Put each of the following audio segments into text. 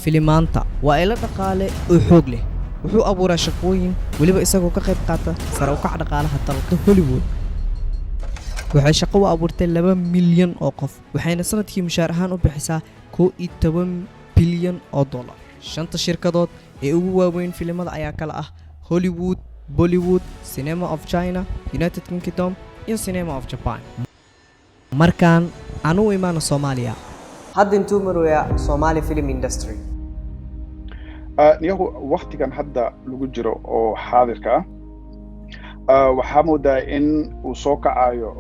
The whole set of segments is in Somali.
filimaanta waa ilo dhaqaale oo xoog leh wuxuu abuuraa shaqooyin waliba isagoo ka qayb qaata sare u kaca dhaqaalaha dalka Hollywood waxay shaqo u abuurtay 2 milyan oo qof waxayna sanadkii mushaar ahaan u bixisaa 11 bilyan oo dollar shanta shirkadood ee ugu waaweyn filimada ayaa kala ah Hollywood, Bollywood, Cinema of China, United Kingdom iyo Cinema of Japan markaan anu imaano Soomaaliya hadda intuu maraya Somali film industry niyagu waqtigan hadda lagu jiro oo xaadirka waxaa moodaa in uu soo kacayo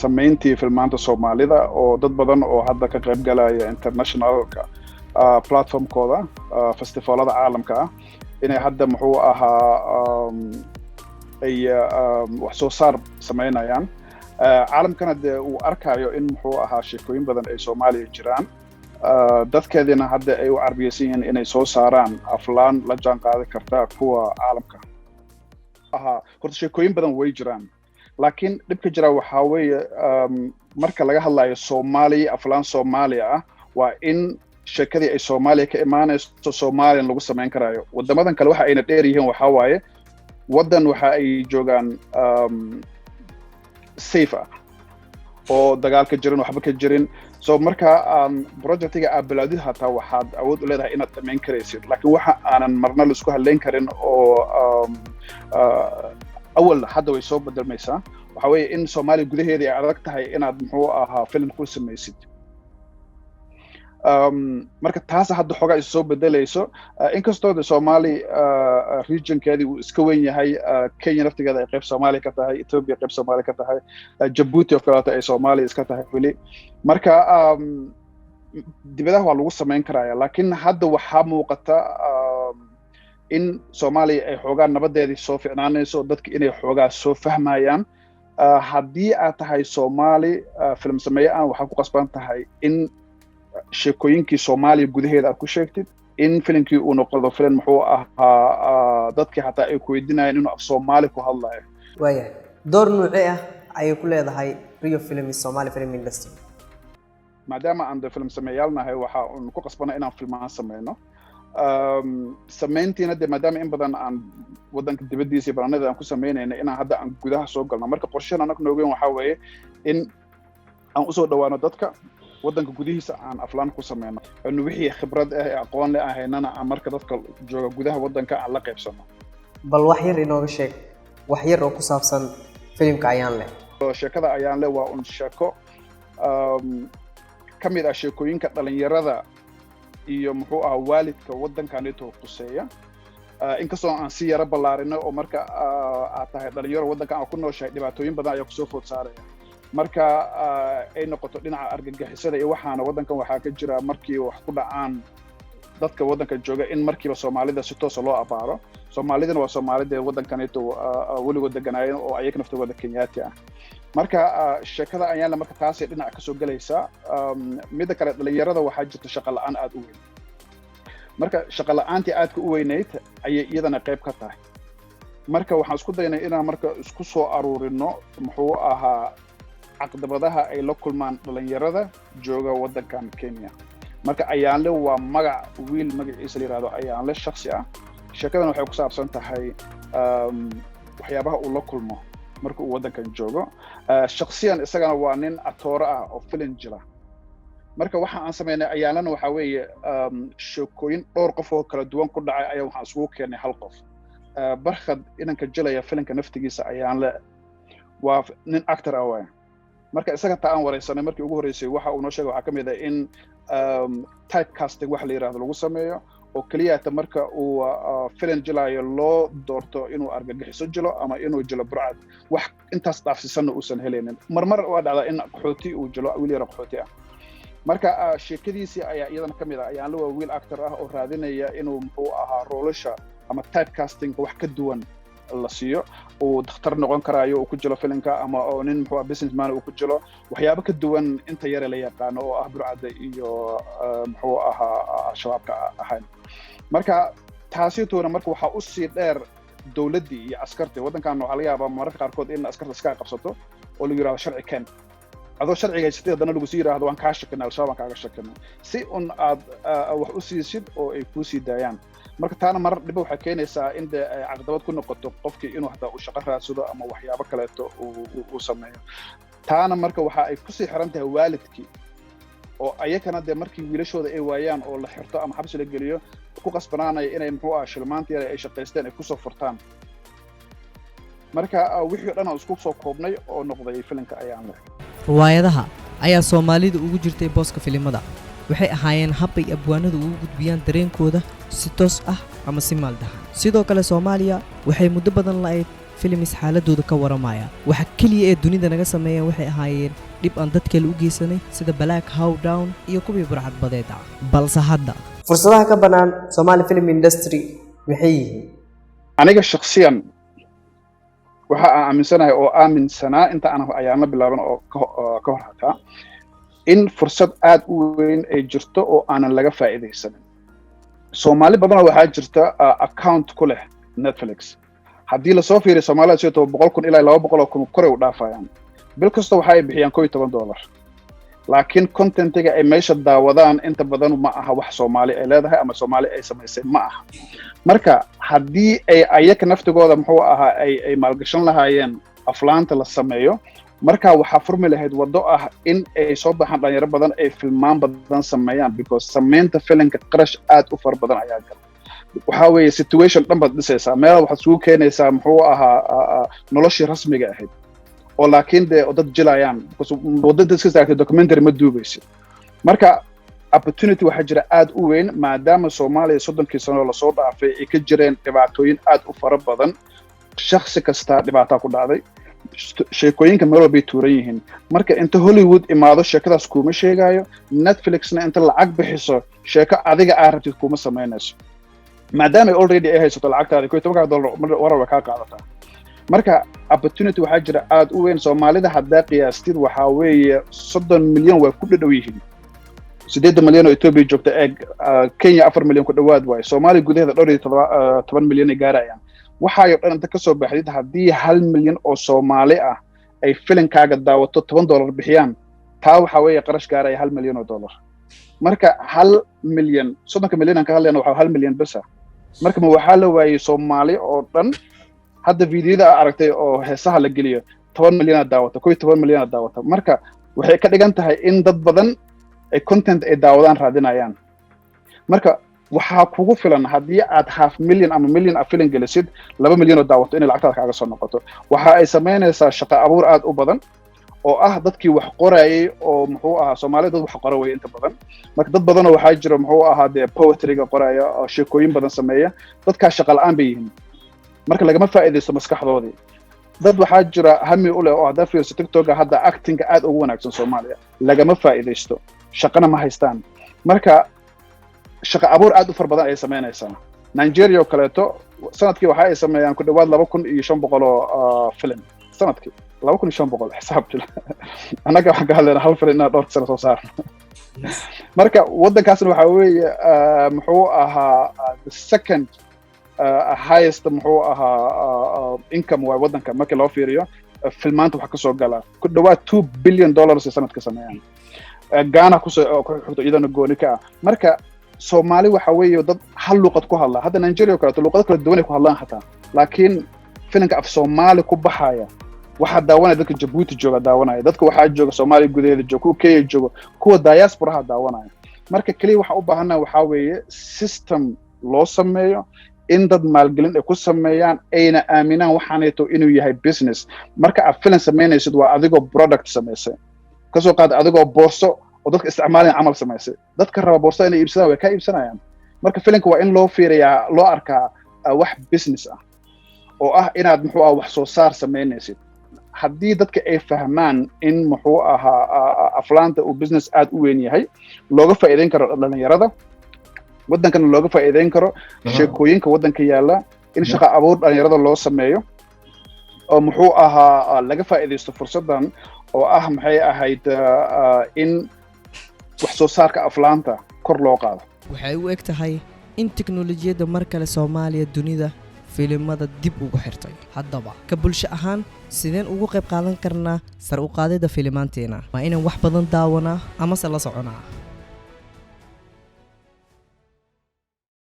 samayntii filmaanta Soomaalida oo dad badan oo hadda ka qayb galaya internationalka platformkooda festivalada caalamka inay hadda muxuu ahaa ay wax soo saar sameynayaan caalamkana uu arkayo in muxuu ahaa sheekooyin badan ay Soomaaliya jiraan dadkeedina hadda ay u carbiyaysan yihiin inay soo saaraan aflaan la jaan qaadi karta kuwa caalamka horta sheekooyin badan way jiraan laakiin dhibka jira waxaa weeye marka laga hadlayo Soomaaliya aflaan Soomaaliya waa in sheekadii ay Soomaaliya ka imaanayso Soomaaliyan lagu sameyn karayo wadamadan kale waxa ayna dheer yihiin waxaa waaye wadan waxa ay joogaan safe oo dagaalka jirin waxba ka jirin so marka projectiga aabalaadid hataa waxaad awood u leedahay inaad sameyn karaysid laakiin waxa aanan marna la isku haleyn karin oo awal hadda way soo bedelmaysaa waxa weeye in Soomaaliya gudaheeda ay adag tahay inaad muxuu ahaa film ku samaysid marka taas hadda xogaa is soo bedelayso inkastoo de Somali regionkeedii uu iska weyn yahay Kenya naftigeeda ay qayb Soomaali ka tahay Ethiopia qayb Soomaali ka tahay Djibouti oo kale ay Soomaali iska tahay wali marka dibadaha waa lagu sameyn karaa laakiin hadda waxaa muuqata in Soomaaliya ay xogaa nabadeedii soo fiicnaanayso dadka inay xogaa soo fahmayaan haddii aad tahay Soomaali film sameeye waxaa ku qasban tahay in sheekooyinkii Soomaaliya gudaheeda aad ku sheegtid in filimkii uu noqdo filim muxuu ahaa dadkii hataa ay ku weydiinayaan inuu af Soomaali ku hadlayo waayahay door nuucee ah ayay ku leedahay Rio Film Somali Film Industry maadaama aan film sameeyalnahay waxa uu ku qasbanaa inaan filmaan sameeyno sameyntiina de maadaama in badan aan wadanka dibadiisa baranada aan ku sameynayna inaan hadda aan gudaha soo galno marka qorshahan anagu noogeyn waxa weeye in aan u soo dhawaano dadka wadanka gudihiisa aan aflaan ku sameeyno inuu wixii khibrad ah aqoon leh ahaynana aan marka dadka jooga gudaha wadanka aan la qaybsano bal wax yar inooga sheeg wax yar oo ku saabsan filimka ayaan leh sheekada ayaan leh waa un sheeko kamid ah sheekooyinka dhalinyarada iyo muxuu ahaa waalidka wadankaanito quseeya inkastoo aan si yara ballaarino oo marka aad tahay dhalinyaro wadanka aan ku nooshahay dhibaatooyin badan ayaa kusoo food saaraya marka ay noqoto dhinaca argagixisada iyo waxaana wadankan waxaa ka jira markii wax ku dhacaan dadka wadanka jooga in markiiba Soomaalida si toos ah loo abaaro Soomaalidana waa Soomaalida wadankaneeto waligood deganaayeen oo ayaga naftooda Kenyaati ah marka sheekada ayaan marka taas dhinaca ka soo galaysa mid kale dhalinyarada waxaa jirta shaqo la'aan aad u weyn marka shaqo la'aantii aad ku weynayd ayay iyadana qayb ka tahay marka waxaan isku daynay inaan marka isku soo aruurino muxuu ahaa caqabadaha ay la kulmaan dhalinyarada jooga wadankan Kenya marka ayaanle waa magac wiil magaciisa la yiraahdo ayaanle shakhsi ah sheekadan waxay ku saabsan tahay waxyaabaha uu la kulmo marka uu wadankan joogo shakhsiyan isagana waa nin actor ah oo film jira marka waxa aan sameynay ayaanlana waxa weeye sheekooyin dhowr qof oo kala duwan ku dhacay ayaa waxaan isugu keenay hal qof barkhad inanka jilaya filimka naftigiisa ayaanle waa nin actor ah waay marka isaga taa aan wareysanay markii ugu horeysay waxa uu noo sheegay waxa kamid ah in type casting wax la yiraahdo lagu sameeyo oo kaliya marka uu film jilayo loo doorto inuu argagixiso jilo ama inuu jilo burcad wax intaas dhaafsisan uusan helaynin marmar waa dhacda in qaxooti uu jilo wiil yar qaxooti ah marka sheekadiisii ayaa iyadana kamid ah ayaan la wiil actor ah oo raadinaya inuu muxuu ahaa roolasha ama type casting wax ka duwan la siiyo oo dhakhtar noqon karayo oo ku jiro filimka ama oo nin muxuu businessman oo ku jiro waxyaabo ka duwan inta yar la yaqaano oo ah burcada iyo muxuu ahaa shabaabka ahayn marka taasitoona marka waxa u sii dheer dawladii iyo askartii wadankan waxa laga yaabaa mararka qaarkood in askarta iska qabsato oo la yiraahdo sharci keen adoo sharciga haysatay haddana lagu sii yiraahdo waan kaa shakinay al-shabaab aan kaaga shakinay si un aad wax u siisid oo ay kuu sii daayaan marka taana marar dhiba waxay keenaysaa in dee ay caqabad ku noqoto qofkii inuu hataa uu shaqo raadsado ama waxyaabo kaleeto uu sameeyo taana marka waxa ay kusii xiran tahay waalidkii oo ayakana dee markii wiilashooda ay waayaan oo la xirto ama xabsi la geliyo ku qasbanaanaya inay muxuu ah shilmaantii ay shaqaysteen ay kusoo furtaan marka wixii dhan oo isku soo koobnay oo noqday filimka ayaan leh riwaayadaha ayaa soomaalida ugu jirtay booska filimada waxay ahaayeen habbay abwaanadu ugu gudbiyaan dareenkooda si toos ah ama si maaldahan sidoo kale Soomaaliya waxay muddo badan la'ayd filimis xaaladooda ka waramaya waxa kaliya ee dunida naga sameeyay waxay ahaayeen dib aan dadka u geysanay sida Black Hawk Down iyo kuwii burcad badeeda balse hadda fursadaha ka banaan Somali film industry waxay yihiin aniga shakhsiyan waxa aan aaminsanahay oo aaminsanaa inta aan ayaama bilaaban oo ka hor hataa in fursad aad u weyn ay jirto oo aanan laga faa'iideysanin Soomaali badan waxaa jirta account ku leh Netflix haddii la soo fiiriyo Soomaalida sidoo 100,000 ilaa 200,000 kor u dhaafayaan bil kasta waxa ay bixiyaan $12 laakiin contentiga ay meesha daawadaan inta badan ma aha wax Soomaali ay leedahay ama Soomaali ay samaysay ma aha marka haddii ay ayaka naftigooda muxuu ahaa ay maalgashan lahaayeen aflaanta la sameeyo marka waxa furmi lahayd wado ah in ay soo baxaan dhalinyaro badan ay filmaan badan sameeyaan because sameynta filimka qarash aad u far badan ayaa gal waxa weeye situation dhan baad dhisaysaa meel waxaad sugu keenaysaa muxuu ahaa noloshii rasmiga ahayd oo laakiin dee dad jilayaan wadada iska saartay documentary ma duubaysid marka opportunity waxa jira aad u weyn maadaama Soomaaliya 30 sano la soo dhaafay ay ka jireen dhibaatooyin aad u fara badan shakhsi kasta dhibaato ku dhacday sheekooyinka meel walba ay tuuran yihiin marka inta Hollywood imaado sheekadaas kuma sheegayo Netflixna inta lacag bixiso sheeko adiga aad rabtid kuma sameynayso maadaama already ay haysato lacagtaada $10 warar ka qaadataa marka opportunity waxa jira aad u weyn Soomaalida hadda qiyaastid waxa weeye 30 milyan waa ku dhadhow yihiin 8 milyan oo Ethiopia joogta Kenya 4 milyan ku dhawaad way Soomaali gudaheeda 10 milyan ay gaarayaan waxa ay dhan inta ka soo baxday haddii 1 milyan oo Soomaali ah ay filimkaaga daawato $10 bixiyaan taa waxa weeye qarash gaaraya $1 milyan marka 1 milyan 30 milyan ka hadlayna waxa 1 milyan bas marka ma waxa la waayay Soomaali oo dhan hadda fiidiyoda aragtay oo heesaha la geliyo 10 milyan daawata 10 milyan daawata marka waxay ka dhigan tahay in dad badan ay content ay daawadaan raadinayaan marka waxa kugu filan haddii aad $500,000 ama $1 milyan film gelisid 2 milyan oo daawato in lacagtaada kaaga soo noqoto waxa ay sameynaysaa shaqo abuur aad u badan oo ah dadkii wax qorayay oo muxuu ahaa Soomaalida dad wax qoray inta badan marka dad badan waxa jira muxuu ahaa de poetry-ga qoraya oo sheekooyin badan sameeya dadka shaqo la'aan bay yihiin marka lagama faa'iideysto maskaxdoodii dad waxa jira hami u leh oo hadda fiirso TikTok hadda acting aad ugu wanaagsan Soomaaliya lagama faa'iideysto shaqana ma haystaan marka shaqo abuur aad u far badan ay sameynaysaa Nigeria oo kaleeto sanadkii waxa ay sameeyaan ku dhawaad 2,500 oo film sanadkii 2,500 xisaab jira anaga waxaan ka hadlaynaa hal film inaan dhowr sano soo saarno marka waddankaasna waxa weeye muxuu ahaa the second highest muxuu ahaa income waa waddanka markii loo fiiriyo filmaanta waxa ka soo gala ku dhawaad $2 billion sanadka sameeyaan Ghana ku soo xigto iyadana gooni ka marka Soomaali waxa weeye dad hal luqad ku hadla hadda Nigeria kale luqad kala duwan ay ku hadlaan xataa laakiin filimka af Soomaali ku baxaya waxa daawanaya dadka Djibouti jooga daawanaya dadka waxa jooga Soomaali gudaheeda jooga kuwa Kenya jooga kuwa diaspora daawanaya marka kaliya waxa u baahanahay waxa weeye system loo sameeyo in dad maalgelin ay ku sameeyaan ayna aaminaan waxaaneeto inuu yahay business marka aad film sameynaysid waa adigoo product sameysay ka soo qaad adigoo boorso oo dadka isticmaalaan amal sameysay dadka raba boorso inay iibsadaan way ka iibsanayaan marka filimka waa in loo fiiriyaa loo arkaa wax business ah oo ah inaad muxuu ah wax soo saar sameynaysid haddii dadka ay fahmaan in muxuu ahaa aflaanta uu business aad u weyn yahay looga faa'iideyn karo dhalinyarada waddankana looga faa'iideyn karo sheekooyinka waddanka yaala in shaqo abuur dhalinyarada loo sameeyo oo muxuu ahaa laga faa'iideysto fursadan oo ah maxay ahayd in wax soo saarka aflaanta kor loo qaado waxay u eg tahay in tiknoolajiyadda mar kale Soomaaliya dunida filimada dib ugu xirtay. haddaba ka bulsho ahaan sideen ugu qayb qaadan karnaa sar u qaadida filimaanteena? waa inaan wax badan daawanaa ama se la soconaa.